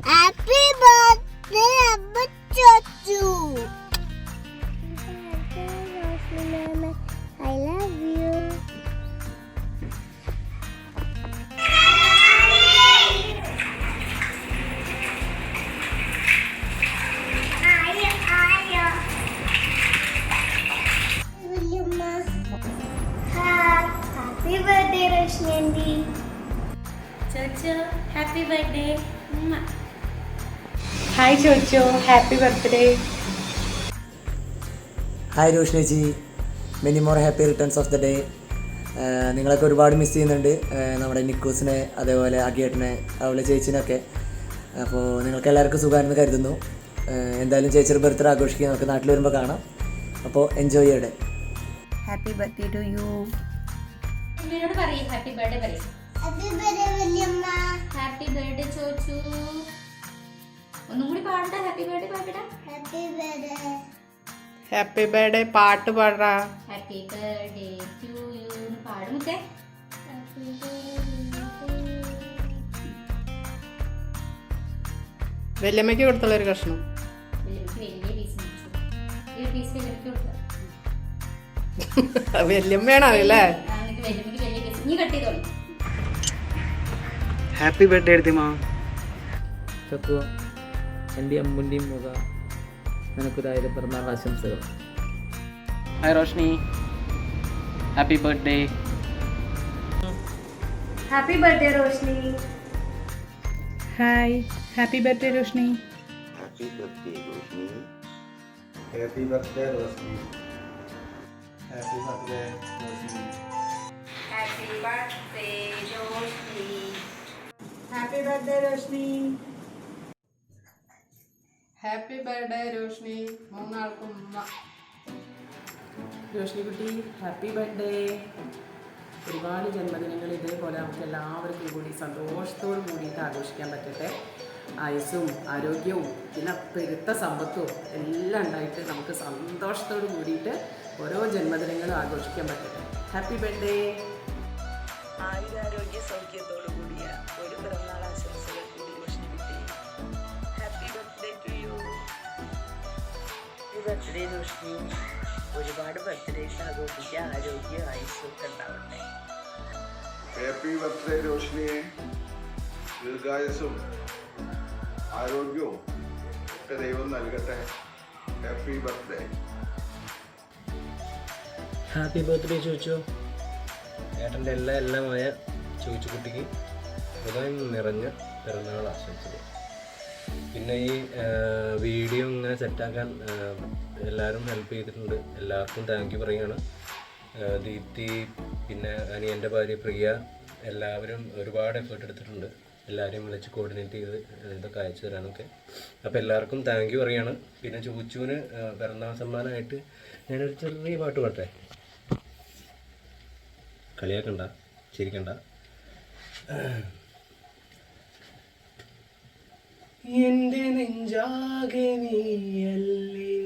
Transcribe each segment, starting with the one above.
Happy birthday, Abba Chachu. I love you. Happy birthday, Roshni aunty. Chocho, happy birthday. Hi Chocho, happy birthday. Hi Roshniji, many more happy returns of the day. നിങ്ങളൊക്കെ ഒരുപാട് miss ചെയ്യുന്നുണ്ട്, നമ്മുടെ നിക്കൂസിനെ, അതേപോലെ അഗിയേട്ടനെ, അവളെ ചേച്ചിനൊക്കെ. അപ്പോൾ നിങ്ങൾക്ക് എല്ലാവർക്കും സുഖമാണെന്ന് കരുതുന്നു. എന്തായാലും ചേച്ചിയുടെ ബർത്ത്ഡേ ആഘോഷിക്കുക, നമുക്ക് നാട്ടിൽ വരുമ്പോൾ കാണാം. അപ്പോൾ എൻജോയ് ചെയ്യട്ടെ. Happy birthday to you. എന്നോട് പറയും ഹാപ്പി ബർത്ത്ഡേ പറയും. Happy birthday, വല്യമ്മ. Happy birthday Chochu. ഒന്നും കൂടി പാടണ്ട, ഹാപ്പി ബർത്ത്ഡേ പാടടാ. Happy birthday. ഹാപ്പി ബർത്ത്ഡേ പാട്ട് പാടാ. ഹാപ്പി ബർത്ത്ഡേ ടു യു പാടുമൊക്കെ. Happy birthday. വല്യമ്മയ്ക്ക് കൊടുത്തുള്ള ഒരു കഷ്ണം. വലിയ പീസ് ഈ പീസ് വലിയമ്മയ്ക്ക് കൊടുക്കാം. വല്യമ്മയാണോ അല്ലേ? വലിയമ്മയ്ക്ക് വലിയ പീസ് നീ കട്ട് ചെയ്തോളൂ. Happy birthday എടുത്തിമാ. ചക്കു, എൻ്റെ അമ്മുൻ്റെയും മുഖ നിനക്കൊരായിരം പിറന്നാൾ ആശംസകൾ. Hi Roshni, happy birthday. Happy birthday Roshni. Hi, happy birthday Roshni. Happy birthday, Roshni. Happy birthday, Roshni. Happy birthday, Roshni. Happy birthday Roshni. Happy birthday Roshni. Happy birthday Roshni. മൂന്നാൾക്കും റോഷ്നി കുട്ടി ഹാപ്പി ബർത്ത്ഡേ. ഒരുപാട് ജന്മദിനങ്ങൾ ഇതേപോലെ നമുക്ക് എല്ലാവർക്കും കൂടി സന്തോഷത്തോടു കൂടിയിട്ട് ആഘോഷിക്കാൻ പറ്റട്ടെ. ആയുസ്സും ആരോഗ്യവും പിന്നെ പെരുത്ത സമ്പത്തും എല്ലാം ഉണ്ടായിട്ട് നമുക്ക് സന്തോഷത്തോടു കൂടിയിട്ട് ഓരോ ജന്മദിനങ്ങളും ആഘോഷിക്കാൻ പറ്റട്ടെ. Happy birthday. ആയുരാരോഗ്യ സൗഖ്യത്തോടു കൂടിയ ഒരു പിറന്നാൾ ആശംസകൾ കൂടി റോഷ്നി കുട്ടി. Happy birthday to you. Happy birthday Roshni. ഒരുപാട് ബർത്ത്ഡേസ് ആഘോഷിക്കുക, ആരോഗ്യ ആയുസ്സൊക്കെ ഉണ്ടാവട്ടെ. ഹാപ്പി ബർത്ത്ഡേ രോഷ്നിയെ. ദീർഘായുസ്സും ആരോഗ്യവും ഒക്കെ ദൈവം നൽകട്ടെ. Happy birthday. ഹാപ്പി ബർത്ത്ഡേ ചോദിച്ചോ. ഏട്ടൻ്റെ എല്ലാമായ ചോദിച്ചു കുട്ടിക്ക് ഹൃദയം നിറഞ്ഞ പിറന്നാൾ ആശംസകൾ. പിന്നെ ഈ വീഡിയോ ഇങ്ങനെ സെറ്റാക്കാൻ എല്ലാവരും ഹെൽപ്പ് ചെയ്തിട്ടുണ്ട്. എല്ലാവർക്കും താങ്ക് യു പറയുകയാണ്. ദീപ്തി, പിന്നെ എൻ്റെ ഭാര്യ പ്രിയ, എല്ലാവരും ഒരുപാട് എഫേർട്ട് എടുത്തിട്ടുണ്ട്. എല്ലാവരെയും വിളിച്ച് കോർഡിനേറ്റ് ചെയ്ത് ഇതൊക്കെ അയച്ചു തരാനൊക്കെ. അപ്പോൾ എല്ലാവർക്കും താങ്ക് യു പറയുകയാണ്. പിന്നെ ചോദിച്ചുവിന് പിറന്നാൾ സമ്മാനമായിട്ട് ഞാനൊരു ചെറിയ പാട്ട് പാട്ടെ. കളിയാക്കണ്ട, ചിരിക്കണ്ട. എൻ്റെ നെഞ്ചാകെ നീയല്ലേ,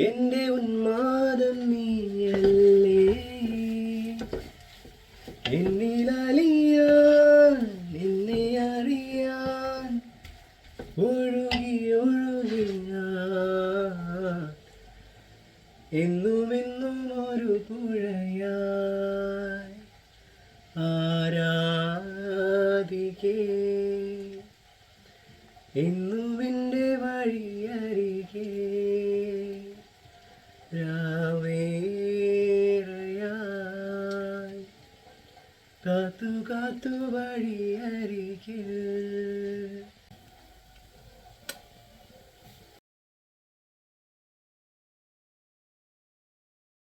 എൻ്റെ ഉന്മാദം നീയല്ലേ, എന്നിലലിയാൻ നിന്നെ അറിയാൻ ഒഴുകി ഒഴുകി ഞാൻ എന്നുമെന്നും ഒരു പുഴയായി ആരാധിക്കേ എന്നുമെൻ്റെ വഴിയരികെ രാവേറെയായി കാത്തു കാത്തു വഴിയരികെ